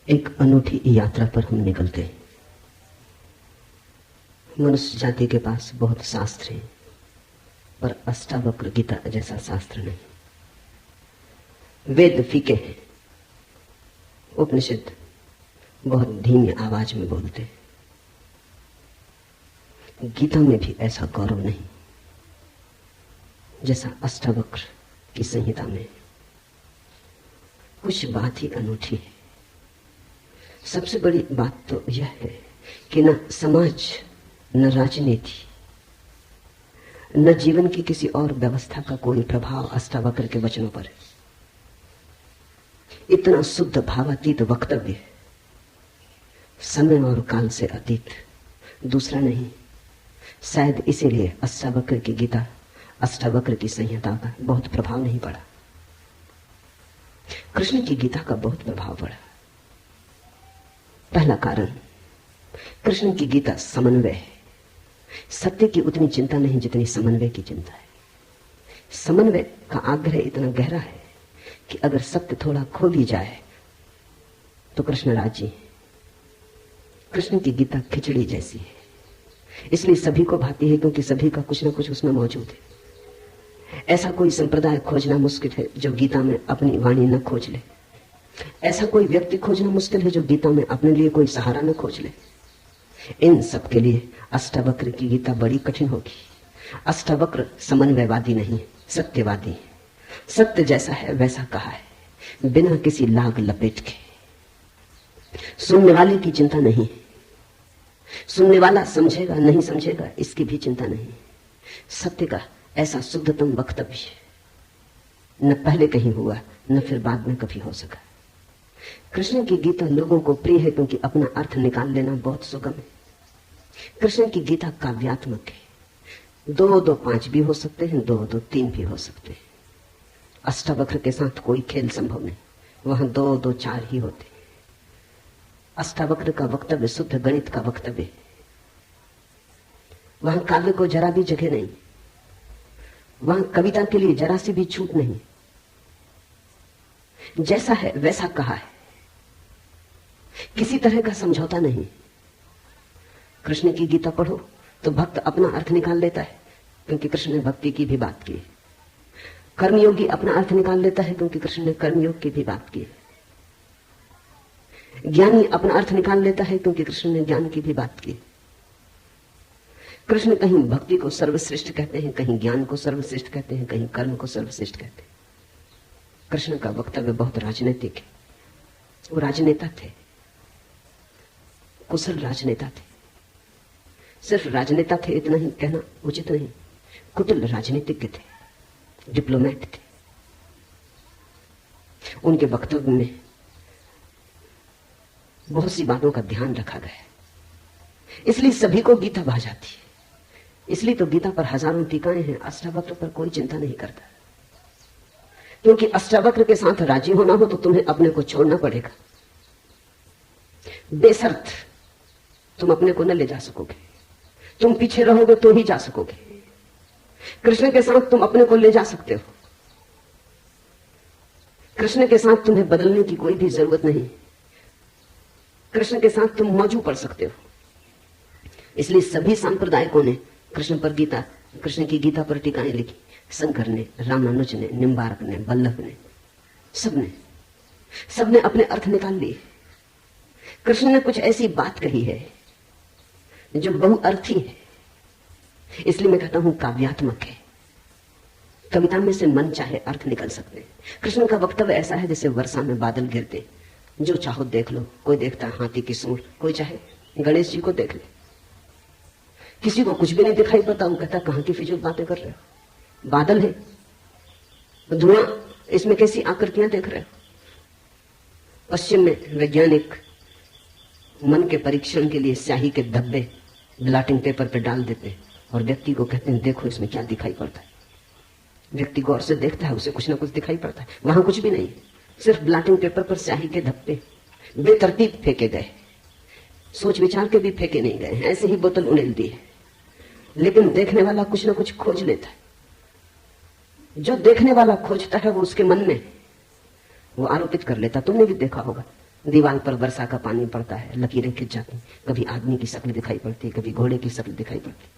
एक अनूठी यात्रा पर हम निकलते हैं। मनुष्य जाति के पास बहुत शास्त्र हैं, पर अष्टावक्र गीता जैसा शास्त्र नहीं। वेद फीके हैं, उपनिषद बहुत धीमी आवाज में बोलते हैं। गीता में भी ऐसा गौरव नहीं जैसा अष्टावक्र की संहिता में। कुछ बात ही अनूठी है। सबसे बड़ी बात तो यह है कि न समाज, न राजनीति, न जीवन की किसी और व्यवस्था का कोई प्रभाव अष्टावक्र के वचनों पर है। इतना शुद्ध भावातीत वक्तव्य है, समय और काल से अतीत, दूसरा नहीं। शायद इसीलिए अष्टावक्र की गीता, अष्टावक्र की संहिता का बहुत प्रभाव नहीं पड़ा। कृष्ण की गीता का बहुत प्रभाव पड़ा। पहला कारण, कृष्ण की गीता समन्वय है। सत्य की उतनी चिंता नहीं जितनी समन्वय की चिंता है। समन्वय का आग्रह इतना गहरा है कि अगर सत्य थोड़ा खो भी जाए तो कृष्ण राजी है। कृष्ण की गीता खिचड़ी जैसी है, इसलिए सभी को भाती है, क्योंकि सभी का कुछ ना कुछ उसमें मौजूद है। ऐसा कोई संप्रदाय खोजना मुश्किल है जो गीता में अपनी वाणी न खोज ले। ऐसा कोई व्यक्ति खोजना मुश्किल है जो गीता में अपने लिए कोई सहारा न खोज ले। इन सब के लिए अष्टावक्र की गीता बड़ी कठिन होगी। अष्टावक्र समन्वयवादी नहीं, सत्यवादी है। सत्य जैसा है वैसा कहा है, बिना किसी लाग लपेट के। सुनने वाले की चिंता नहीं, सुनने वाला समझेगा नहीं समझेगा इसकी भी चिंता नहीं। सत्य का ऐसा शुद्धतम वक्तव्य न पहले कहीं हुआ, न फिर बाद में कभी हो सका। कृष्ण की गीता लोगों को प्रिय है क्योंकि अपना अर्थ निकाल लेना बहुत सुगम है। कृष्ण की गीता काव्यात्मक है। 2-2 5 भी हो सकते हैं, 2-2 3 भी हो सकते हैं। अष्टावक्र के साथ कोई खेल संभव नहीं, वहां 2-2 4 ही होते हैं। अष्टावक्र का वक्तव्य शुद्ध गणित का वक्तव्य है। वहां काव्य को जरा भी जगह नहीं, वहां कविता के लिए जरा सी भी छूट नहीं। जैसा है वैसा कहा है, किसी तरह का समझौता नहीं। कृष्ण की गीता पढ़ो तो भक्त अपना अर्थ निकाल लेता है, क्योंकि कृष्ण ने भक्ति की भी बात की। कर्मयोगी अपना अर्थ निकाल लेता है, क्योंकि कृष्ण ने कर्मयोग की भी बात की। ज्ञानी अपना अर्थ निकाल लेता है, क्योंकि कृष्ण ने ज्ञान की भी बात की। कृष्ण कहीं भक्ति को सर्वश्रेष्ठ कहते हैं, कहीं ज्ञान को सर्वश्रेष्ठ कहते हैं, कहीं कर्म को सर्वश्रेष्ठ कहते हैं। कृष्ण का वक्तव्य बहुत राजनीतिक है। वो राजनेता थे, कुशल राजनेता थे। सिर्फ राजनेता थे इतना ही कहना उचित नहीं, कुटिल राजनीतिज्ञ थे, डिप्लोमेट थे। उनके वक्तव्य में बहुत सी बातों का ध्यान रखा गया है, इसलिए सभी को गीता भा जाती है। इसलिए तो गीता पर हजारों टीकाएं हैं, अष्टावक्र पर कोई चिंता नहीं करता। क्योंकि अष्टावक्र के साथ राजी होना हो तो तुम्हें अपने को छोड़ना पड़ेगा। बेशर्त तुम अपने को न ले जा सकोगे, तुम पीछे रहोगे तो ही जा सकोगे। कृष्ण के साथ तुम अपने को ले जा सकते हो। कृष्ण के साथ तुम्हें बदलने की कोई भी जरूरत नहीं। कृष्ण के साथ तुम मौजू पड़ सकते हो। इसलिए सभी सांप्रदायिकों ने कृष्ण पर गीता, कृष्ण की गीता पर टीकाएं लिखी। शंकर ने, रामानुज ने, निम्बार्क ने, बल्लभ ने, सबने अपने अर्थ निकाल लिए। कृष्ण ने कुछ ऐसी बात कही है जो बहुअर्थी है, इसलिए मैं कहता हूं काव्यात्मक है। कविता में से मन चाहे अर्थ निकल सकते हैं। कृष्ण का वक्तव्य ऐसा है जैसे वर्षा में बादल गिरते, जो चाहो देख लो। कोई देखता हाथी की सूंड, कोई चाहे गणेश जी को देख ले। किसी को कुछ भी नहीं दिखाई पड़ता, वो कहता कहां की फिजूल बातें कर रहे हो, बादल है, धुआं, इसमें कैसी आकृतियां देख रहे हो। पश्चिम में वैज्ञानिक मन के परीक्षण के लिए स्याही के धब्बे ब्लॉटिंग पेपर पर डाल देते हैं और व्यक्ति को कहते हैं देखो इसमें क्या दिखाई पड़ता है। व्यक्ति गौर से देखता है, उसे कुछ ना कुछ दिखाई पड़ता है। वहां कुछ भी नहीं, सिर्फ ब्लॉटिंग पेपर पर स्याही के धब्बे बेतरतीब फेंके गए, सोच विचार के भी फेंके नहीं गए, ऐसे ही बोतल उड़ेल दी है। लेकिन देखने वाला कुछ ना कुछ खोज लेता है। जो देखने वाला खोजता है वो उसके मन में वो आरोपित कर लेता। तुमने भी देखा होगा, दीवार पर वर्षा का पानी पड़ता है, लकीरें खिंच जाती, कभी आदमी की शक्ल दिखाई पड़ती, कभी घोड़े की शक्ल दिखाई पड़ती।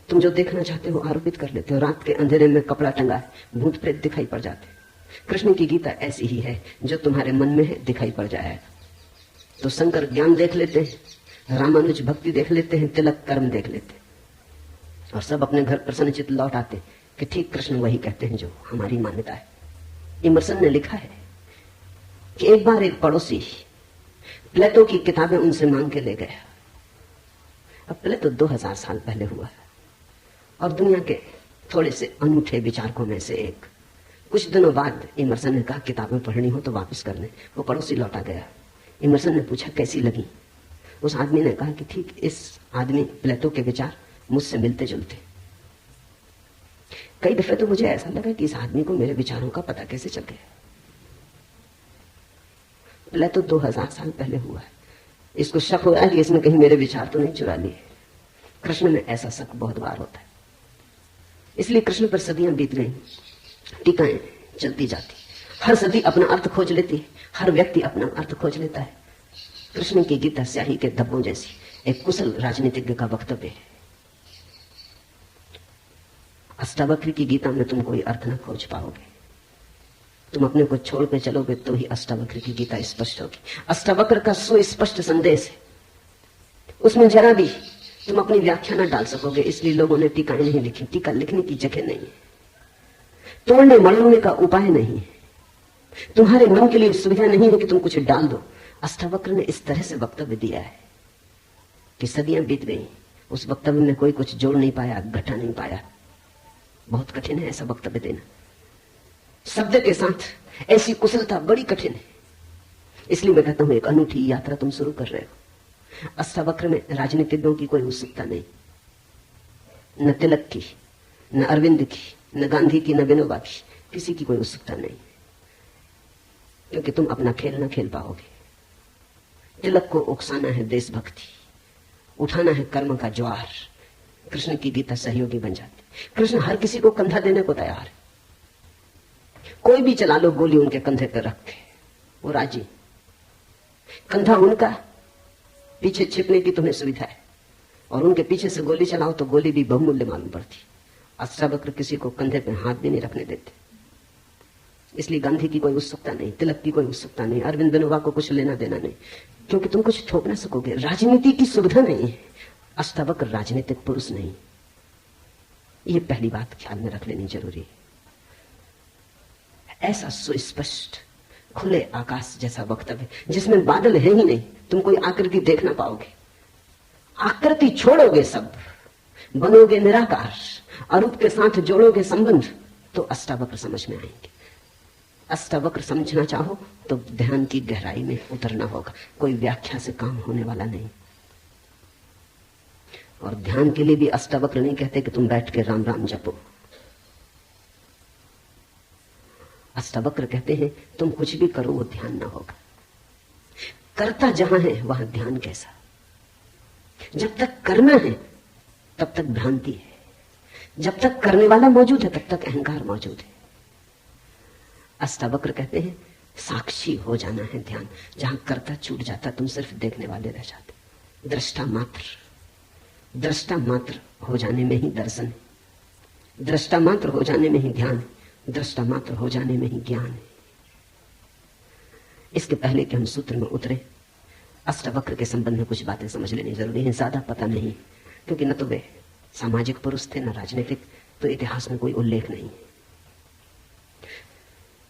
तुम जो देखना चाहते हो आरोपित कर लेते हो। रात के अंधेरे में कपड़ा टंगा है, भूत प्रेत दिखाई पड़ जाते। कृष्ण की गीता ऐसी ही है, जो तुम्हारे मन में है दिखाई पड़ जाएगा। तो शंकर ज्ञान देख लेते हैं, रामानुज भक्ति देख लेते हैं, तिलक कर्म देख लेते हैं, और सब अपने घर प्रसन्नचित्त लौट आते कि ठीक कृष्ण वही कहते हैं जो हमारी मान्यता है। इमर्सन ने लिखा है कि एक बार एक पड़ोसी प्लेटो की किताबें उनसे मांग के ले गया। अब प्लेटो 2000 साल पहले हुआ है और दुनिया के थोड़े से अनूठे विचारकों में से एक। कुछ दिनों बाद इमर्सन ने कहा किताबें पढ़नी हो तो वापस करने। वो पड़ोसी लौटा गया। इमर्सन ने पूछा कैसी लगी। उस आदमी ने कहा कि ठीक इस आदमी प्लेटो के विचार मुझसे मिलते जुलते। कई दफे तो मुझे ऐसा लगा कि इस आदमी को मेरे विचारों का पता कैसे चल गया। प्लेटो 2000 साल पहले हुआ है। इसको शक हो रहा है कि इसने कहीं मेरे विचार तो नहीं चुरा लिए। कृष्ण में ऐसा शक बहुत बार होता है। इसलिए कृष्ण पर सदियां बीत गई, टीकाएं चलती जाती, हर सदी अपना अर्थ खोज लेती है, हर व्यक्ति अपना अर्थ खोज लेता है। कृष्ण की गीता स्याही के धब्बों जैसी एक कुशल राजनीतिज्ञ का वक्तव्य है। अष्टावक्र की गीता में तुम कोई अर्थ न खोज पाओगे। तुम अपने को छोड़ के चलोगे तो ही अष्टावक्र की गीता स्पष्ट होगी। अष्टावक्र का सुस्पष्ट संदेश है, उसमें जरा भी तुम अपनी व्याख्या न डाल सकोगे। इसलिए लोगों ने टीका नहीं लिखी। टीका लिखने की जगह नहीं है, तोड़ने मड़ोड़ने का उपाय नहीं है, तुम्हारे मन के लिए सुविधा नहीं है कि तुम कुछ डाल दो। अष्टावक्र ने इस तरह से वक्तव्य दिया है कि सदियां बीत गई, उस वक्तव्य में कोई कुछ जोड़ नहीं पाया, घटा नहीं पाया। बहुत कठिन है ऐसा वक्तव्य देना। शब्द के साथ ऐसी कुशलता बड़ी कठिन है। इसलिए मैं कहता हूं एक अनूठी यात्रा तुम शुरू कर रहे हो। अष्टावक्र में राजनीतिज्ञों की कोई उत्सुकता नहीं, न तिलक की, न अरविंद की, न गांधी की, न विनोबा की, किसी की कोई उत्सुकता नहीं, क्योंकि तुम अपना खेल न खेल पाओगे। तिलक को उकसाना है देशभक्ति, उठाना है कर्म का ज्वार। कृष्ण की गीता सहयोगी बन जाती। कृष्ण हर किसी को कंधा देने को तैयार है। कोई भी चला लो गोली उनके कंधे पर रख के, वो राजी। कंधा उनका, पीछे छिपने की तुम्हें सुविधा है, और उनके पीछे से गोली चलाओ तो गोली भी बहुमूल्य मालूम पड़ती। अष्टावक्र किसी को कंधे पर हाथ भी नहीं रखने देते। इसलिए गांधी की कोई उत्सुकता नहीं, तिलक की कोई उत्सुकता नहीं, अरविंद विनोबा को कुछ लेना देना नहीं, क्योंकि तुम कुछ थोप ना सकोगे। राजनीति की सुविधा नहीं है। अष्टावक्र राजनीतिक पुरुष नहीं। ये पहली बात ख्याल में रख लेनी जरूरी है। ऐसा सुस्पष्ट खुले आकाश जैसा वक्तव्य जिसमें बादल है ही नहीं, तुम कोई आकृति देख ना पाओगे। आकृति छोड़ोगे, सब बनोगे निराकार, अरूप के साथ जोड़ोगे संबंध, तो अष्टावक्र समझ में आएंगे। अष्टावक्र समझना चाहो तो ध्यान की गहराई में उतरना होगा। कोई व्याख्या से काम होने वाला नहीं। और ध्यान के लिए भी अष्टावक्र नहीं कहते कि तुम बैठ के राम राम जपो। अष्टावक्र कहते हैं तुम कुछ भी करो वो ध्यान ना होगा। करता जहां है वहां ध्यान कैसा। जब तक करना है तब तक भ्रांति है, जब तक करने वाला मौजूद है तब तक अहंकार मौजूद है। अष्टावक्र कहते हैं साक्षी हो जाना है ध्यान। जहां करता छूट जाता तुम सिर्फ देखने वाले रह जाते। दृष्टा मात्र हो जाने में ही दर्शन है, दृष्टा मात्र हो जाने में ही ध्यान है, दृष्टा मात्र हो जाने में ही ज्ञान है। इसके पहले कि हम सूत्र में उतरे, अष्टावक्र के संबंध में कुछ बातें समझ लेनी जरूरी है। ज्यादा पता नहीं, क्योंकि न तो वे सामाजिक पुरुष थे न राजनीतिक, तो इतिहास में कोई उल्लेख नहीं है।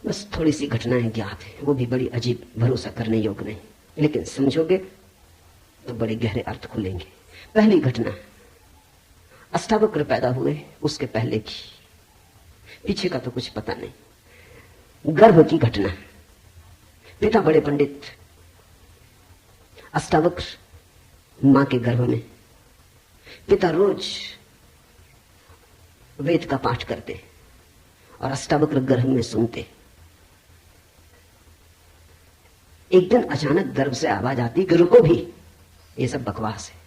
बस थोड़ी सी घटनाएं ज्ञात है, वो भी बड़ी अजीब, भरोसा करने योग्य नहीं, लेकिन समझोगे तो बड़े गहरे अर्थ खुलेंगे। पहली घटना, अष्टावक्र पैदा हुए उसके पहले की, पीछे का तो कुछ पता नहीं। गर्भ की घटना, पिता बड़े पंडित, अष्टावक्र मां के गर्भ में। पिता रोज वेद का पाठ करते और अष्टावक्र गर्भ में सुनते। एक दिन अचानक गर्भ से आवाज आती कि रुको भी, ये सब बकवास है,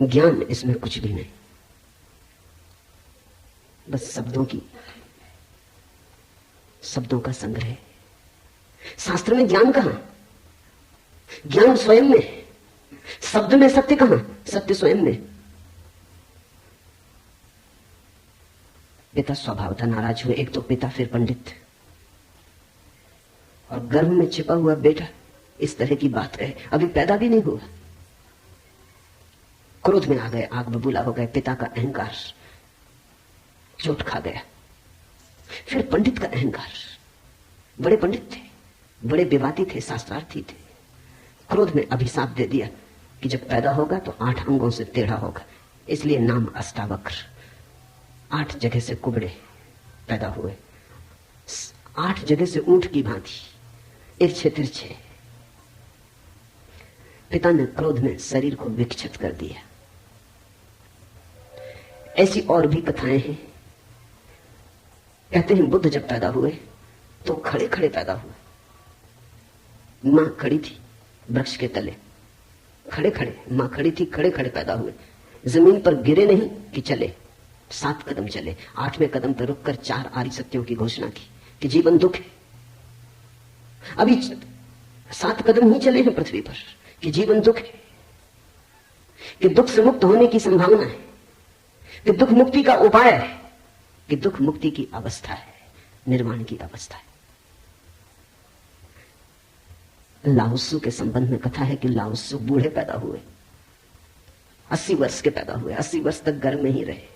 ज्ञान इसमें कुछ भी नहीं, बस शब्दों का संग्रह। शास्त्र में ज्ञान कहां? ज्ञान स्वयं में। शब्द में सत्य कहां? सत्य स्वयं में। पिता स्वभावतः नाराज हुए। एक तो पिता, फिर पंडित, और गर्भ में छिपा हुआ बेटा इस तरह की बात रहे, अभी पैदा भी नहीं हुआ। क्रोध में आ गए, आग बबूला हो गए। पिता का अहंकार चोट खा गया। फिर पंडित का अहंकार, बड़े पंडित थे, बड़े विवादी थे, शास्त्रार्थी थे। क्रोध में अभिशाप दे दिया कि जब पैदा होगा तो 8 अंगों से टेढ़ा होगा, इसलिए नाम अष्टावक्र। 8 जगह से कुबड़े पैदा हुए, 8 जगह से ऊंट की भांति इर्छे तिरछे। पिता ने क्रोध में शरीर को विक्षत कर दिया। ऐसी और भी कथाएं हैं। कहते हैं बुद्ध जब पैदा हुए तो खड़े खड़े पैदा हुए। मां खड़ी थी वृक्ष के तले, खड़े खड़े, मां खड़ी थी, खड़े खड़े पैदा हुए। जमीन पर गिरे नहीं कि चले, 7 कदम चले। 8वें कदम पर रुककर 4 आर्य सत्यों की घोषणा की कि जीवन दुख है। अभी 7 कदम ही चले हैं पृथ्वी पर कि जीवन दुख है, कि दुख से मुक्त होने की संभावना है, कि दुख मुक्ति का उपाय है, कि दुख मुक्ति की अवस्था है, निर्वाण की अवस्था है। लाओत्सु के संबंध में कथा है कि लाओत्सु बूढ़े पैदा हुए, 80 वर्ष के पैदा हुए, 80 वर्ष तक घर में ही रहे।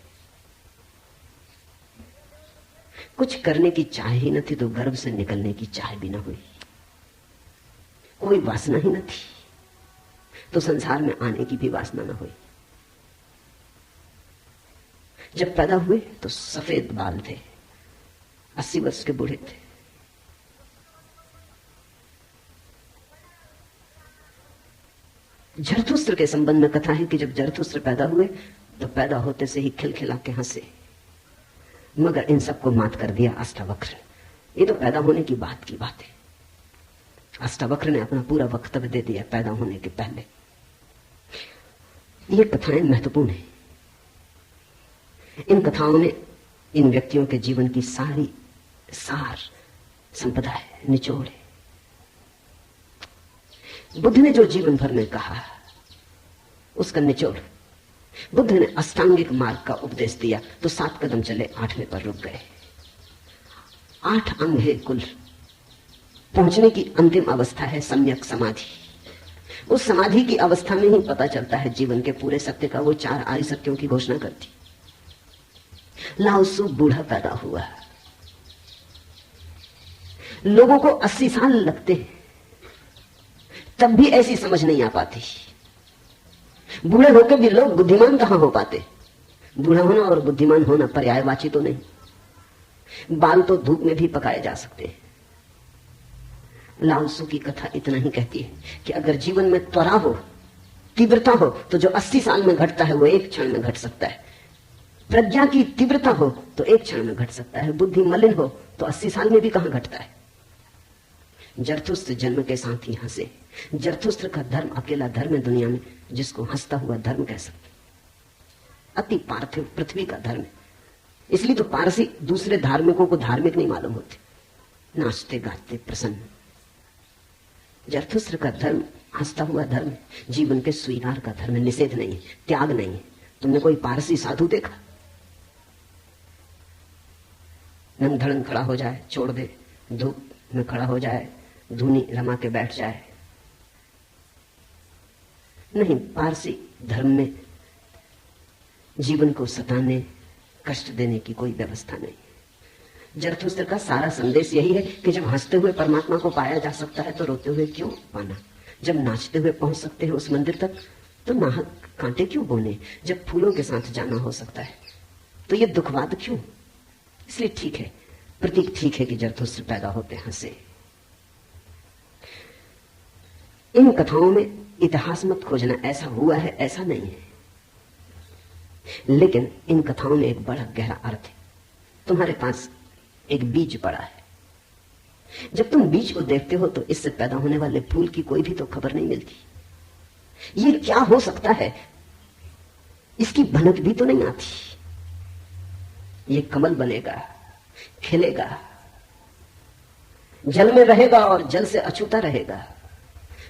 कुछ करने की चाह ही न थी तो गर्भ से निकलने की चाह भी न हुई। कोई वासना ही न थी तो संसार में आने की भी वासना न हुई। जब पैदा हुए तो सफेद बाल थे, 80 वर्ष के बूढ़े थे। जरथुस्त्र के संबंध में कथा है कि जब जरथुस्त्र पैदा हुए तो पैदा होते से ही खिलखिला के हंसे, मगर इन सबको मात कर दिया अष्टावक्र। ये तो पैदा होने की बात है। अष्टावक्र ने अपना पूरा वक्तव्य दे दिया पैदा होने के पहले। ये कथाएं महत्वपूर्ण हैं। इन कथाओं में इन व्यक्तियों के जीवन की सारी सार संपदा है, निचोड़ है। बुद्ध ने जो जीवन भर में कहा उसका निचोड़। बुद्ध ने अष्टांगिक मार्ग का उपदेश दिया तो 7 कदम चले, 8वें पर रुक गए। 8 अंग है कुल। पहुंचने की अंतिम अवस्था है सम्यक समाधि। उस समाधि की अवस्था में ही पता चलता है जीवन के पूरे सत्य का। वो 4 आर्य सत्यों की घोषणा करती। लाओत्सु बूढ़ा पैदा हुआ। लोगों को 80 साल लगते हैं तब भी ऐसी समझ नहीं आ पाती। बूढ़े होकर भी लोग बुद्धिमान कहां हो पाते। बूढ़ा होना और बुद्धिमान होना पर्यायवाची तो नहीं। बाल तो धूप में भी पकाए जा सकते हैं। लाओत्सु की कथा इतना ही कहती है कि अगर जीवन में त्वरा हो, तीव्रता हो, तो जो 80 साल में घटता है वो 1 क्षण में घट सकता है। प्रज्ञा की तीव्रता हो तो 1 क्षण में घट सकता है। बुद्धि मलिन हो तो 80 साल में भी कहां घटता है। जरथुस्त्र जन्म के साथ ही हंसे। जरथुस्त्र का धर्म अकेला धर्म है दुनिया में जिसको हंसता हुआ धर्म कह सकते। अति पार्थिव पृथ्वी का धर्म है। इसलिए तो पारसी दूसरे धार्मिकों को धार्मिक नहीं मालूम होते, नाचते गाते प्रसन्न। जरथुस्त्र का धर्म हंसता हुआ धर्म है, जीवन के स्वीकार का धर्म है, निषेध नहीं है, त्याग नहीं है। तुमने कोई पारसी साधु देखा? नंग धड़ंग खड़ा हो जाए, छोड़ दे, धूप में खड़ा हो जाए, धूनी रमा के बैठ जाए? नहीं, पारसी धर्म में जीवन को सताने, कष्ट देने की कोई व्यवस्था नहीं। जरथुस्त्र का सारा संदेश यही है कि जब हंसते हुए परमात्मा को पाया जा सकता है तो रोते हुए क्यों पाना। जब नाचते हुए पहुंच सकते हैं उस मंदिर तक तो नाहक कांटे क्यों बोने। जब फूलों के साथ जाना हो सकता है तो ये दुखवाद क्यों। इसलिए ठीक है, प्रतीक ठीक है कि जरथुस्त्र पैदा होते हंसे। इन कथाओं में इतिहास मत खोजना, ऐसा हुआ है ऐसा नहीं है, लेकिन इन कथाओं में एक बड़ा गहरा अर्थ है। तुम्हारे पास एक बीज पड़ा है। जब तुम बीज को देखते हो तो इससे पैदा होने वाले फूल की कोई भी तो खबर नहीं मिलती। ये क्या हो सकता है, इसकी भनक भी तो नहीं आती। ये कमल बनेगा, खिलेगा, जल में रहेगा और जल से अछूता रहेगा,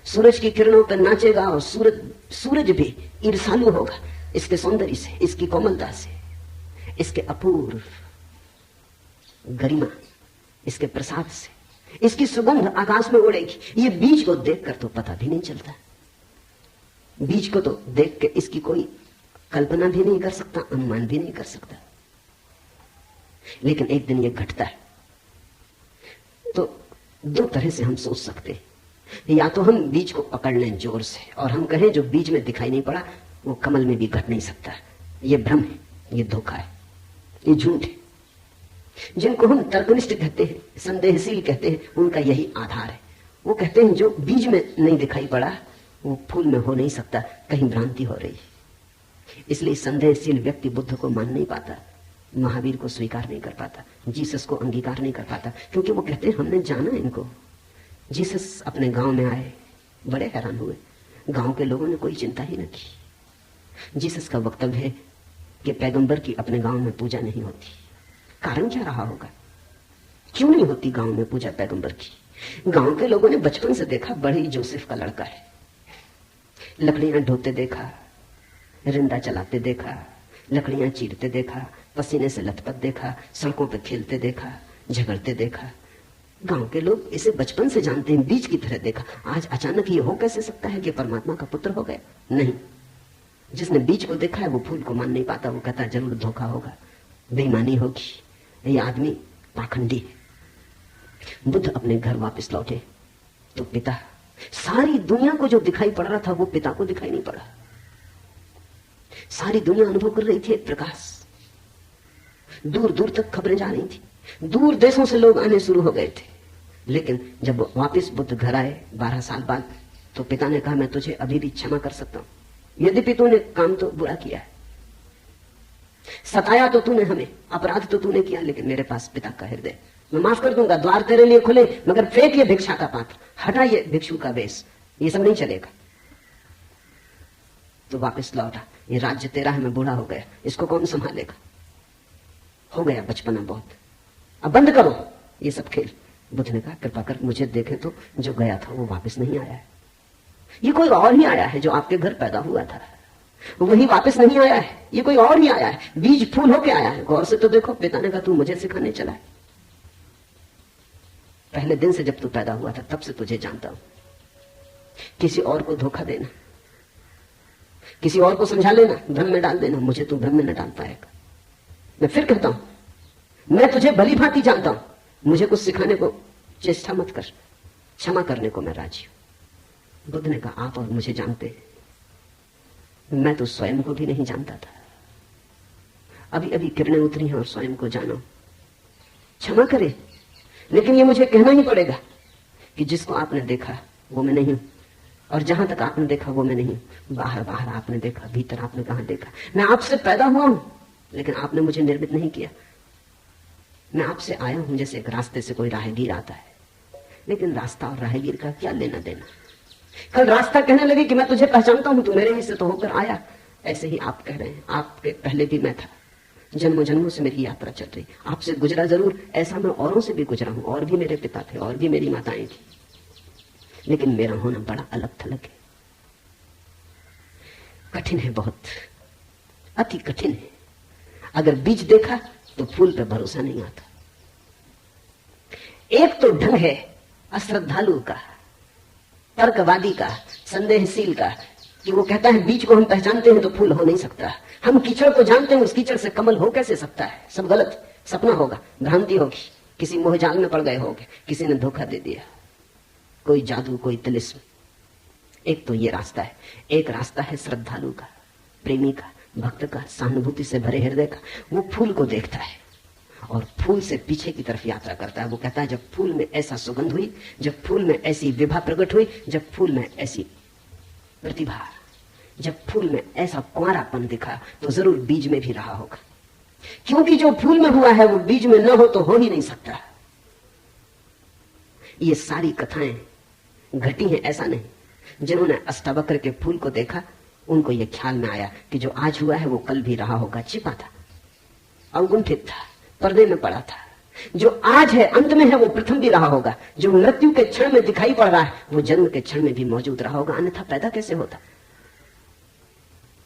सूरज की किरणों पर नाचेगा और सूरज भी ईर्षालु होगा इसके सौंदर्य से, इसकी कोमलता से, इसके अपूर्व गरिमा, इसके प्रसाद से, इसकी सुगंध आकाश में उड़ेगी। ये बीज को देखकर तो पता भी नहीं चलता, बीज को तो देख के इसकी कोई कल्पना भी नहीं कर सकता, अनुमान भी नहीं कर सकता। लेकिन एक दिन ये घटता है तो दो तरह से हम सोच सकते हैं। या तो हम बीज को पकड़ लें जोर से और हम कहें जो बीज में दिखाई नहीं पड़ा वो कमल में भी घट नहीं सकता, ये भ्रम है, ये धोखा है, ये झूठ है। जिनको हम तर्कनिष्ठ कहते हैं, संदेहशील कहते हैं, उनका यही आधार है। वो कहते हैं जो बीज में नहीं दिखाई पड़ा वो फूल में हो नहीं सकता, कहीं भ्रांति हो रही है। इसलिए संदेहशील व्यक्ति बुद्ध को मान नहीं पाता, महावीर को स्वीकार नहीं कर पाता, जीसस को अंगीकार नहीं कर पाता, क्योंकि वो कहते हैं हमने जाना इनको। जीसस अपने गांव में आए, बड़े हैरान हुए, गांव के लोगों ने कोई चिंता ही न की। जीसस का वक्तव्य है कि पैगंबर की अपने गांव में पूजा नहीं होती। कारण क्या रहा होगा, क्यों नहीं होती गांव में पूजा पैगंबर की? गांव के लोगों ने बचपन से देखा, बड़े जोसेफ का लड़का है, लकड़ियां ढोते देखा, रिंदा चलाते देखा, लकड़ियां चीरते देखा, पसीने से लथपथ देखा, सड़कों पर खेलते देखा, झगड़ते देखा। गांव के लोग इसे बचपन से जानते हैं, बीज की तरह देखा। आज अचानक ये हो कैसे सकता है कि परमात्मा का पुत्र हो गया? नहीं, जिसने बीज को देखा है वो फूल को मान नहीं पाता, वो कहता जरूर धोखा होगा, बेईमानी होगी, ये आदमी पाखंडी है। बुद्ध अपने घर वापस लौटे तो पिता, सारी दुनिया को जो दिखाई पड़ रहा था वो पिता को दिखाई नहीं पड़ा। सारी दुनिया अनुभव कर रही थी एक प्रकाश, दूर दूर तक खबरें जा रही थी, दूर देशों से लोग आने शुरू हो गए थे। लेकिन जब वापस बुद्ध घर आए 12 साल बाद, तो पिता ने कहा मैं तुझे अभी भी क्षमा कर सकता हूं, यद्यपि तूने काम तो बुरा किया है, सताया तो तूने हमें, अपराध तो तूने किया, लेकिन मेरे पास पिता का हृदय, मैं माफ कर दूंगा, द्वार तेरे लिए खुले, मगर फेंक ये भिक्षा का पात्र, हटा ये भिक्षु का वेश, ये सब नहीं चलेगा। तो वापस लौटा, ये राज्य तेरा है, मैं बूढ़ा हो गया, इसको कौन संभालेगा? हो गया बचपना बहुत, अब बंद करो ये सब खेल। बुद्ध ने कहा कृपा कर मुझे देखे तो, जो गया था वो वापस नहीं आया है, ये कोई और ही आया है, जो आपके घर पैदा हुआ था वही वापस नहीं आया है, ये कोई और ही आया है, बीज फूल होके आया है, गौर से तो देखो। पिता ने कहा तू मुझे सिखाने चला है, पहले दिन से जब तू पैदा हुआ था तब से तुझे जानता हूं। किसी और को धोखा देना, किसी और को समझा लेना, भ्रम में डाल देना, मुझे तू भ्रम में न डाल पाएगा। मैं फिर कहता हूं मैं तुझे भली भांति जानता हूं, मुझे कुछ सिखाने को चेष्टा मत कर, क्षमा करने को मैं राजी हूं। बुद्ध ने कहा आप और मुझे जानते हैं, मैं तो स्वयं को भी नहीं जानता था, अभी अभी किरणें उतरी हैं और स्वयं को जानो, क्षमा करे, लेकिन ये मुझे कहना ही पड़ेगा कि जिसको आपने देखा वो मैं नहीं हूं, और जहां तक आपने देखा वो मैं नहीं हूं। बाहर बाहर आपने देखा, भीतर आपने कहां देखा? मैं आपसे पैदा हुआ हूं, लेकिन आपने मुझे निर्मित नहीं किया। मैं आपसे आया हूं जैसे एक रास्ते से कोई राहगीर आता है, लेकिन रास्ता और राहगीर का क्या लेना देना? कल रास्ता कहने लगे कि मैं तुझे पहचानता हूं, तू मेरे ही से तो होकर आया, ऐसे ही आप कह रहे हैं आपके पहले भी मैं था, जन्मों जन्मों से मेरी यात्रा चल रही, आपसे गुजरा जरूर, ऐसा मैं औरों से भी गुजरा हूं, और भी मेरे पिता थे, और भी मेरी माताएं थी, लेकिन मेरा होना बड़ा अलग थलग है, कठिन है, बहुत अति कठिन है। अगर बीज देखा तो फूल पे भरोसा नहीं आता। एक तो ढंग है अश्रद्धालु का, तर्कवादी का, संदेहशील का, कि वो कहता है बीज को हम पहचानते हैं तो फूल हो नहीं सकता, हम कीचड़ को जानते हैं, उस कीचड़ से कमल हो कैसे सकता है? सब गलत, सपना होगा, भ्रांति होगी, किसी मोहजाल में पड़ गए होगे, किसी ने धोखा दे दिया, कोई जादू, कोई तिलिस्म। एक तो ये रास्ता है। एक रास्ता है श्रद्धालु का, प्रेमी का, भक्त का, सहानुभूति से भरे हृदय का। वो फूल को देखता है और फूल से पीछे की तरफ यात्रा करता है। वो कहता है जब फूल में ऐसा सुगंध हुई, जब फूल में ऐसी विभा प्रकट हुई, जब फूल में ऐसी प्रतिभा, जब फूल में ऐसा कुंवारापन दिखा, तो जरूर बीज में भी रहा होगा, क्योंकि जो फूल में हुआ है वो बीज में न हो तो हो ही नहीं सकता। ये सारी कथाएं घटी हैं, ऐसा नहीं। जिन्होंने अष्टावक्र के फूल को देखा उनको यह ख्याल में आया कि जो आज हुआ है वो कल भी रहा होगा, छिपा था, अवगुंठित था, पर्दे में पड़ा था, जो आज है अंत में है वो प्रथम भी रहा होगा, जो मृत्यु के क्षण में दिखाई पड़ रहा है वो जन्म के क्षण में भी मौजूद रहा होगा, अन्यथा पैदा कैसे होता।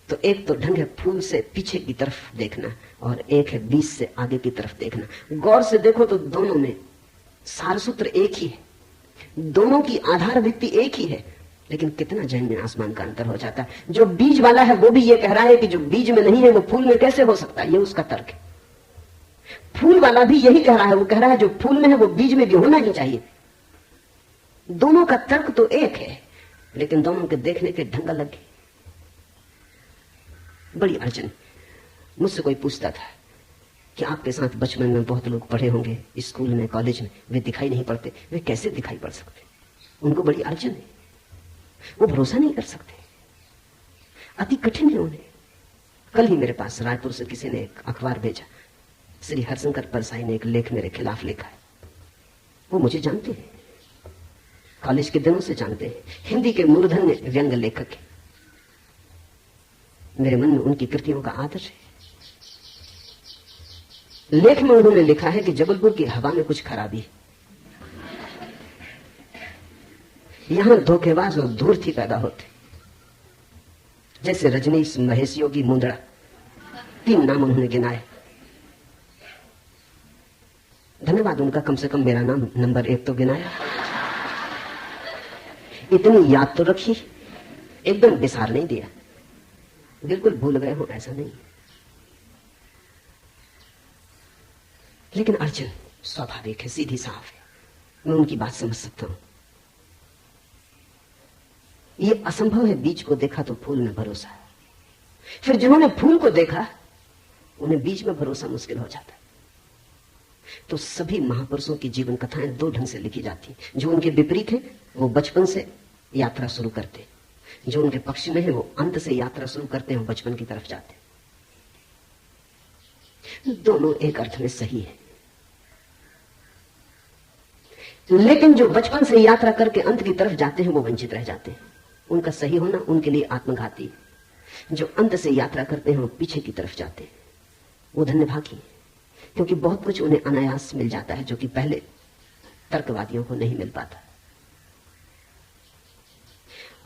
तो एक तो ढंग है फूल से पीछे की तरफ देखना और एक है बीज से आगे की तरफ देखना। गौर से देखो तो दोनों में सारसूत्र एक ही है, दोनों की आधार भित्ति एक ही है, लेकिन कितना जमीन आसमान का अंतर हो जाता है। जो बीज वाला है वो भी ये कह रहा है कि जो बीज में नहीं है वो फूल में कैसे हो सकता है, ये उसका तर्क है। फूल वाला भी यही कह रहा है, वो कह रहा है जो फूल में है वो बीज में भी होना ही चाहिए। दोनों का तर्क तो एक है, लेकिन दोनों के देखने के ढंग अलग है। बड़ी अड़चन। मुझसे कोई पूछता था कि आपके साथ बचपन में बहुत लोग पढ़े होंगे, स्कूल में कॉलेज में, वे दिखाई नहीं पड़ते, वे कैसे दिखाई पड़ सकते? उनको बड़ी अड़चन है, वो भरोसा नहीं कर सकते, अति कठिन है उन्हें। कल ही मेरे पास रायपुर से किसी ने एक अखबार भेजा, श्री हरशंकर परसाई ने एक लेख मेरे खिलाफ लिखा है। वो मुझे जानते हैं, कॉलेज के दिनों से जानते हैं, हिंदी के मूर्धन्य व्यंग लेखक है। मेरे मन में उनकी कृतियों का आदर है। लेख में उन्होंने लिखा है कि जबलपुर की हवा में कुछ खराबी है, यहां धोखेबाज और धूर्त ही पैदा होते, जैसे रजनीश, महेश योगी, मुंदड़ा, 3 नाम उन्होंने गिनाए। धन्यवाद उनका, कम से कम मेरा नाम नंबर 1 तो गिनाया। इतनी याद तो रखी, एकदम बिसार नहीं दिया, बिल्कुल भूल गए हो ऐसा नहीं। लेकिन अर्जुन स्वाभाविक है, सीधी साफ है, मैं उनकी बात समझ सकता हूं। ये असंभव है, बीज को देखा तो फूल में भरोसा है, फिर जिन्होंने फूल को देखा उन्हें बीज में भरोसा मुश्किल हो जाता है। तो सभी महापुरुषों की जीवन कथाएं 2 ढंग से लिखी जाती हैं। जो उनके विपरीत है वो बचपन से यात्रा शुरू करते हैं, जो उनके पक्ष में है वो अंत से यात्रा शुरू करते हैं, बचपन की तरफ जाते हैं। दोनों एक अर्थ में सही है, लेकिन जो बचपन से यात्रा करके अंत की तरफ जाते हैं वो वंचित रह जाते हैं। उनका सही होना उनके लिए आत्मघाती है। जो अंत से यात्रा करते हैं वो पीछे की तरफ जाते हैं, वो धन्यभागी, क्योंकि बहुत कुछ उन्हें अनायास मिल जाता है जो कि पहले तर्कवादियों को नहीं मिल पाता।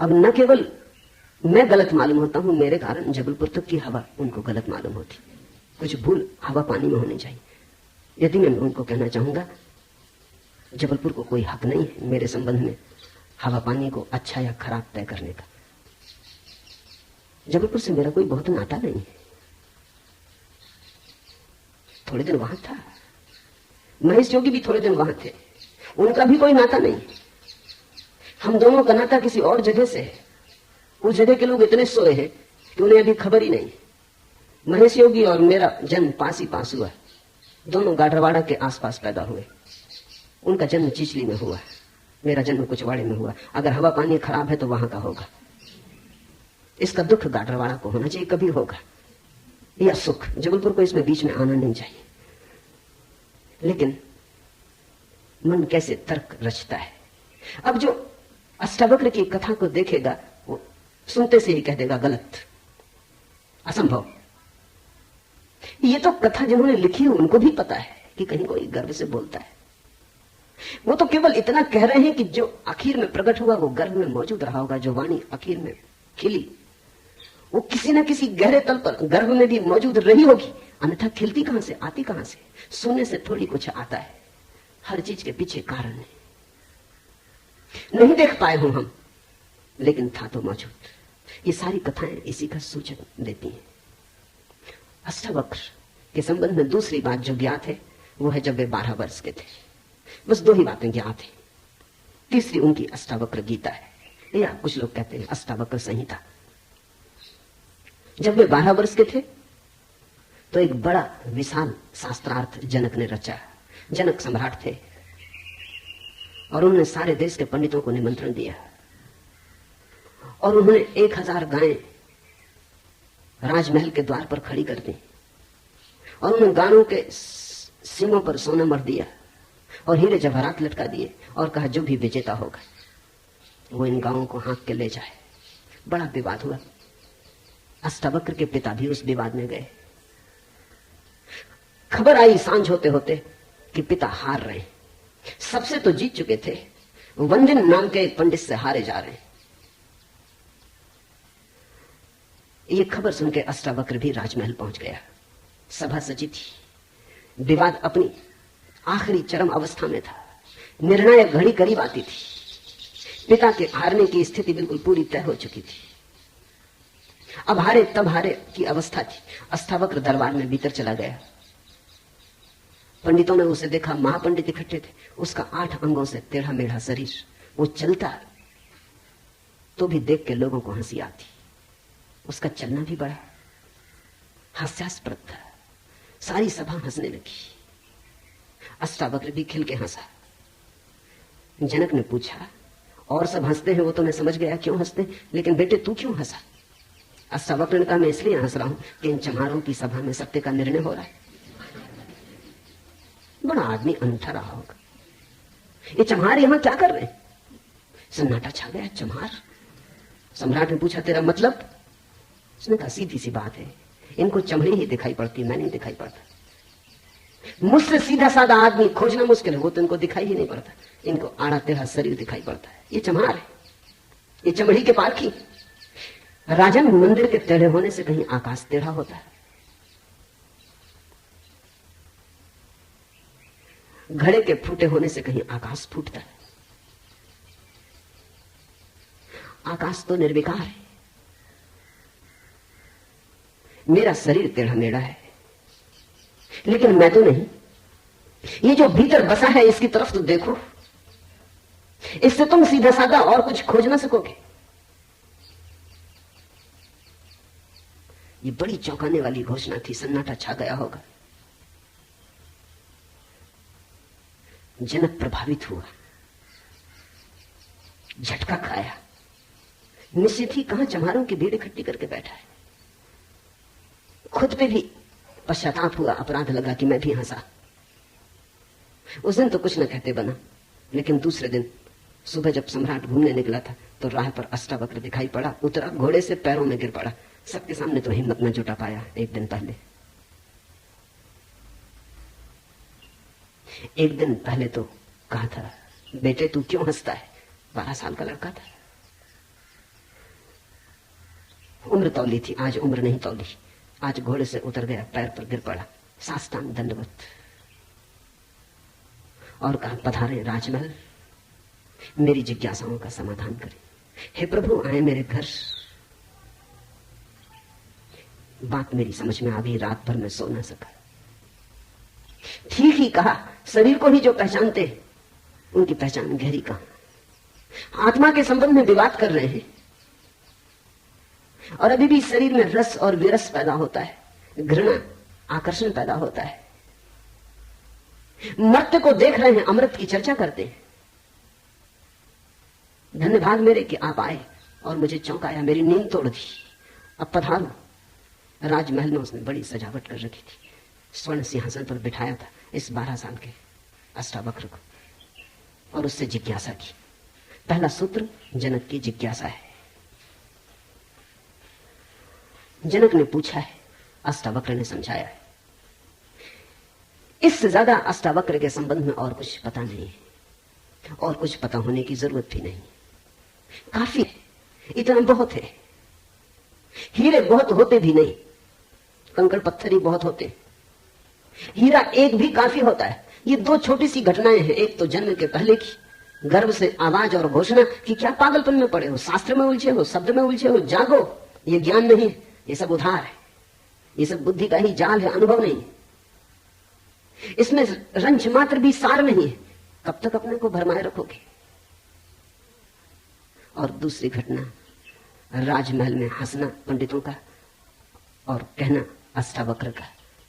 अब न केवल मैं गलत मालूम होता हूं, मेरे कारण जबलपुर तक की हवा उनको गलत मालूम होती। कुछ भूल हवा पानी में होनी चाहिए। यदि मैं उनको कहना चाहूंगा जबलपुर को कोई हक नहीं है मेरे संबंध में हवा पानी को अच्छा या खराब तय करने का। जबलपुर से मेरा कोई बहुत नाता नहीं है, थोड़े दिन वहां था, महेश योगी भी थोड़े दिन वहां थे, उनका भी कोई नाता नहीं। हम दोनों का नाता किसी और जगह से है। उस जगह के लोग इतने सोए हैं कि उन्हें अभी खबर ही नहीं। महेश योगी और मेरा जन्म पास ही पास हुआ, दोनों गाढ़वाड़ा के आसपास पैदा हुए। उनका जन्म चिचली में हुआ, मेरा जन्म कुचवाड़े में हुआ। अगर हवा पानी खराब है तो वहां का होगा। इसका दुख गाढ़वाड़ा को होना चाहिए, कभी होगा, या सुख जबलपुर को इसमें बीच में आना नहीं चाहिए। लेकिन मन कैसे तर्क रचता है। अब जो अष्टावक्र की कथा को देखेगा वो सुनते से ही कह देगा गलत, असंभव। ये तो कथा जिन्होंने लिखी है उनको भी पता है कि कहीं कोई गर्व से बोलता है। वो तो केवल इतना कह रहे हैं कि जो आखिर में प्रकट हुआ वो गर्भ में मौजूद रहा होगा। जो वाणी आखिर में खिली वो किसी न किसी गहरे तल पर गर्भ में भी मौजूद रही होगी, अन्यथा खिलती कहां से, आती कहां से? सोने से थोड़ी कुछ आता है, हर चीज के पीछे कारण है। नहीं देख पाए हो हम, लेकिन था तो मौजूद। ये सारी कथाएं इसी का सूचक देती हैं। अष्टावक्र के संबंध में दूसरी बात जो ज्ञात है वो है जब वे 12 वर्ष के थे। बस 2 ही बातें ज्ञात हैं। तीसरी उनकी अष्टावक्र गीता है, या कुछ लोग कहते हैं अष्टावक्र संहिता। जब वे 12 वर्ष के थे तो एक बड़ा विशाल शास्त्रार्थ जनक ने रचा। जनक सम्राट थे और उन्होंने सारे देश के पंडितों को निमंत्रण दिया और उन्होंने 1000 गायें राजमहल के द्वार पर खड़ी कर दी और उन्होंने गायों के सींगों पर सोना मर दिया और हीरे जवाहरात लटका दिए और कहा जो भी विजेता होगा वो इन गायों को हाँक के ले जाए। बड़ा विवाद हुआ। अष्टावक्र के पिता भी उस विवाद में गए। खबर आई सांझ होते होते कि पिता हार रहे हैं, सबसे तो जीत चुके थे, वंजन नाम के एक पंडित से हारे जा रहे हैं। ये खबर सुनकर अष्टावक्र भी राजमहल पहुंच गया। सभा सजी थी, विवाद अपनी आखिरी चरम अवस्था में था, निर्णायक घड़ी करीब आती थी, पिता के हारने की स्थिति बिल्कुल पूरी तय हो चुकी थी। अब हारे तब हारे की अवस्था थी। अष्टावक्र दरबार में भीतर चला गया। पंडितों ने उसे देखा, महापंडित इकट्ठे थे। उसका 8 अंगों से टेढ़ा मेढ़ा शरीर, वो चलता तो भी देख के लोगों को हंसी आती। उसका चलना भी बड़ा हास्यास्पद था। सारी सभा हंसने लगी। अष्टावक्र भी खिल के हंसा। जनक ने पूछा, और सब हंसते हैं वो तो मैं समझ गया क्यों हंसते, लेकिन बेटे तू क्यों हंसा? अष्टावक्र ने कहा, मैं इसलिए हंस रहा हूं कि इन चमारों की सभा में सत्य का निर्णय हो रहा है। बड़ा आदमी अनूठा रहा होगा। ये चमार यहां क्या कर रहे हैं? सन्नाटा छा गया। चमार? सम्राट ने पूछा, तेरा मतलब? उसने कहा, सीधी सी बात है, इनको चमड़ी ही दिखाई पड़ती, मैं नहीं दिखाई पड़ता। मुझसे सीधा साधा आदमी खोजना मुश्किल है, वो तो इनको दिखाई ही नहीं पड़ता। इनको आड़ा टेढ़ा शरीर दिखाई पड़ता है। ये चमार है, ये चमड़ी के पारखी। राजन, मंदिर के टेढ़े होने से कहीं आकाश टेढ़ा होता है, घड़े के फूटे होने से कहीं आकाश फूटता है। आकाश तो निर्विकार है, मेरा शरीर टेढ़ा मेढ़ा है, लेकिन मैं तो नहीं। ये जो भीतर बसा है इसकी तरफ तो देखो, इससे तुम सीधा साधा और कुछ खोज ना सकोगे। ये बड़ी चौंकाने वाली घोषणा थी। सन्नाटा छा गया होगा। जनक प्रभावित हुआ, झटका खाया। निश्चित ही कहां चमारों की भीड़ इकट्ठी करके बैठा है। खुद पे भी पश्चाताप हुआ, अपराध लगा कि मैं भी हंसा। उस दिन तो कुछ न कहते बना, लेकिन दूसरे दिन सुबह जब सम्राट घूमने निकला था तो राह पर अष्टावक्र दिखाई पड़ा। उतरा, घोड़े से पैरों में गिर पड़ा। सबके सामने तो हिम्मत न जुटा पाया। एक दिन पहले तो कहा था, बेटे तू क्यों हंसता है? 12 साल का लड़का था। उम्र तौली थी, आज उम्र नहीं तौली। आज घोड़े से उतर गया, पैर पर गिर पड़ा, साष्टांग दंडवत, और कहा, पधारे राजमहल, मेरी जिज्ञासाओं का समाधान करें। हे प्रभु, आए मेरे घर। बात मेरी समझ में आ गई। रात भर मैं सो न सका। ठीक ही कहा, शरीर को ही जो पहचानते हैं उनकी पहचान गहरी कहां। आत्मा के संबंध में विवाद कर रहे हैं, और अभी भी शरीर में रस और विरस पैदा होता है, घृणा, आकर्षण पैदा होता है। मर्त्य को देख रहे हैं, अमृत की चर्चा करते हैं। धन्यवाद मेरे कि आप आए और मुझे चौंकाया, मेरी नींद तोड़ दी। अब पधारो। राजमहल में उसने बड़ी सजावट कर रखी थी। स्वर्ण सिंहासन पर बिठाया था इस 12 साल के अष्टावक्र को, और उससे जिज्ञासा की। पहला सूत्र जनक की जिज्ञासा है। जनक ने पूछा है, अष्टावक्र ने समझाया है। इससे ज्यादा अष्टावक्र के संबंध में और कुछ पता नहीं है, और कुछ पता होने की जरूरत भी नहीं। काफी है, इतना बहुत है। हीरे बहुत होते भी नहीं, कंकड़ पत्थर ही बहुत होते। हीरा एक भी काफी होता है। ये 2 छोटी सी घटनाएं हैं। एक तो जन्म के पहले की, गर्भ से आवाज और घोषणा कि क्या पागलपन में पड़े हो, शास्त्र में उलझे हो, शब्द में उलझे हो, जागो। ये ज्ञान नहीं है, ये सब उधार है, ये सब बुद्धि का ही जाल है, अनुभव नहीं है। इसमें रंच मात्र भी सार नहीं है। कब तक अपने को भरमाए रखोगे? और दूसरी घटना, राजमहल में हंसना पंडितों का और कहना अष्टावक्र का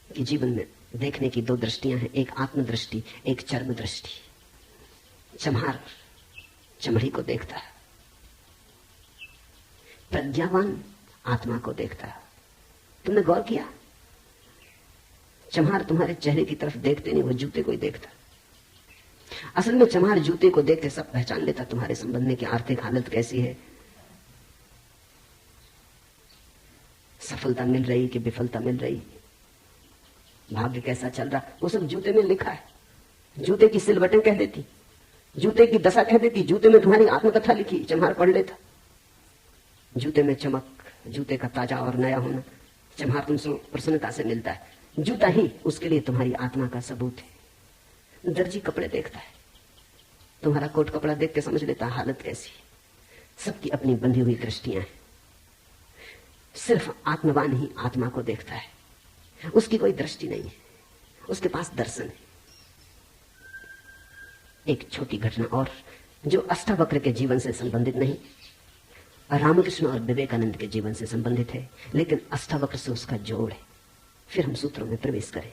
कि जीवन में देखने की 2 दृष्टियां हैं, एक आत्मदृष्टि, एक चर्म दृष्टि। चमार चमड़ी को देखता है, प्रज्ञावान आत्मा को देखता है। तुमने गौर किया? चमार तुम्हारे चेहरे की तरफ देखते नहीं, वो जूते को ही देखता। असल में चमार जूते को देख के सब पहचान लेता तुम्हारे संबंध में कि आर्थिक हालत कैसी है, सफलता मिल रही कि विफलता मिल रही, भाग्य कैसा चल रहा, वो सब जूते में लिखा है। जूते की सिलवटें कह देती, जूते की दशा कह देती, जूते में तुम्हारी आत्मकथा लिखी, चमहार पढ़ लेता। जूते में चमक, जूते का ताजा और नया होना, चमहार तुमसे प्रसन्नता से मिलता है। जूता ही उसके लिए तुम्हारी आत्मा का सबूत है। दर्जी कपड़े देखता है, तुम्हारा कोट कपड़ा देख के समझ लेता हालत कैसी। सबकी अपनी बंधी हुई दृष्टियां हैं। सिर्फ आत्मवान ही आत्मा को देखता है, उसकी कोई दृष्टि नहीं है, उसके पास दर्शन है। एक छोटी घटना और जो अष्टावक्र के जीवन से संबंधित नहीं, रामकृष्ण और विवेकानंद के जीवन से संबंधित है, लेकिन अष्टावक्र से उसका जोड़ है। फिर हम सूत्रों में प्रवेश करें।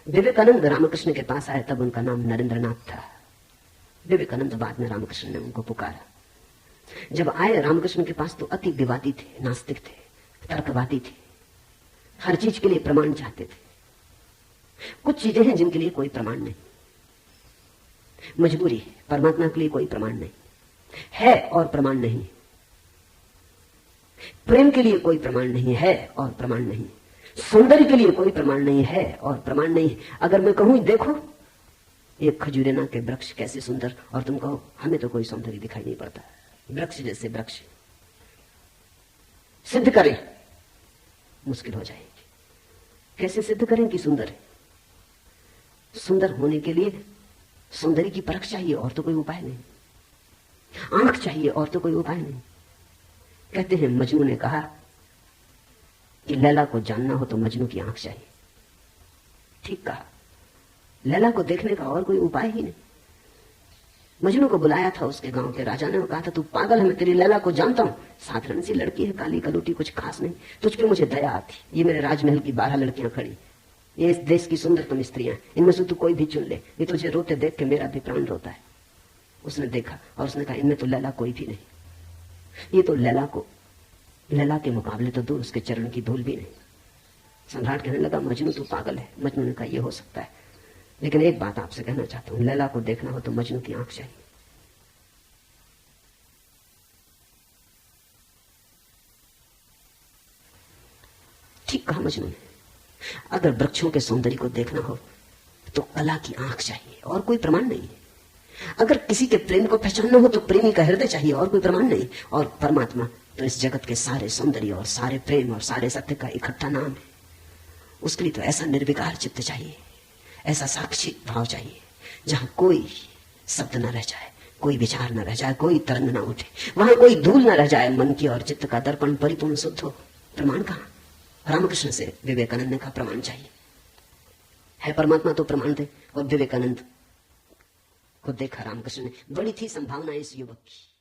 विवेकानंद रामकृष्ण के पास आए तब उनका नाम नरेंद्रनाथ था। विवेकानंद बाद में रामकृष्ण ने उनको पुकारा। जब आए रामकृष्ण के पास तो अति विवादी थे, नास्तिक थे, तर्कवादी थे, हर चीज के लिए प्रमाण चाहते थे। कुछ चीजें हैं जिनके लिए कोई प्रमाण नहीं, मजबूरी है। परमात्मा के लिए कोई प्रमाण नहीं है और प्रमाण नहीं। प्रेम के लिए कोई प्रमाण नहीं है और प्रमाण नहीं। सौंदर्य के लिए कोई प्रमाण नहीं है और प्रमाण नहीं। अगर मैं कहूं देखो एक खजूरेना के वृक्ष कैसे सुंदर, और तुम कहो हमें तो कोई सौंदर्य दिखाई नहीं पड़ता, वृक्ष जैसे वृक्ष, सिद्ध करें, मुश्किल हो जाएगी। कैसे सिद्ध करें कि सुंदर है? सुंदर होने के लिए सौंदर्य की परख चाहिए और तो कोई उपाय नहीं। आंख चाहिए और तो कोई उपाय नहीं। कहते हैं मजनू ने कहा कि लैला को जानना हो तो मजनू की आंख चाहिए। ठीक कहा, लैला को देखने का और कोई उपाय ही नहीं। मजनू को बुलाया था उसके गांव के राजा ने, कहा था तू पागल है, मैं तेरी लैला को जानता हूं, साधारण सी लड़की है, काली कलूटी, कुछ खास नहीं, तुझ पे मुझे दया आती। ये मेरे राजमहल की 12 लड़कियां खड़ी, ये इस देश की सुंदरतम स्त्रियां, इनमें से तू कोई भी चुन ले, ये तुझे रोते देख के मेरा भी प्राण रोता है। उसने देखा और उसने कहा इनमें तो लैला कोई भी नहीं, ये तो लैला के मुकाबले तो दूर, उसके चरण की धूल भी नहीं। सम्राट कहने लगा मजनू तू पागल है। मजनू ने कहा यह हो सकता है, लेकिन एक बात आपसे कहना चाहता हूं, लैला को देखना हो तो मजनू की आंख चाहिए। ठीक कहा मजनू ने, अगर वृक्षों के सौंदर्य को देखना हो तो कला की आंख चाहिए और कोई प्रमाण नहीं है। अगर किसी के प्रेम को पहचानना हो तो प्रेमी का हृदय चाहिए और कोई प्रमाण नहीं। और परमात्मा तो इस जगत के सारे सौंदर्य और सारे प्रेम और सारे सत्य का इकट्ठा नाम है। उसके लिए तो ऐसा निर्विकार चित्त चाहिए, ऐसा साक्षी भाव चाहिए जहां कोई शब्द न रह जाए, कोई विचार न रह जाए, कोई तरंग न उठे, वहां कोई धूल न रह जाए, मन की और चित्त का दर्पण परिपूर्ण शुद्ध हो। प्रमाण कहां? रामकृष्ण से विवेकानंद ने कहा प्रमाण चाहिए। है परमात्मा तो प्रमाण दे। और विवेकानंद को देखा रामकृष्ण ने, बड़ी थी संभावना इस युवक की।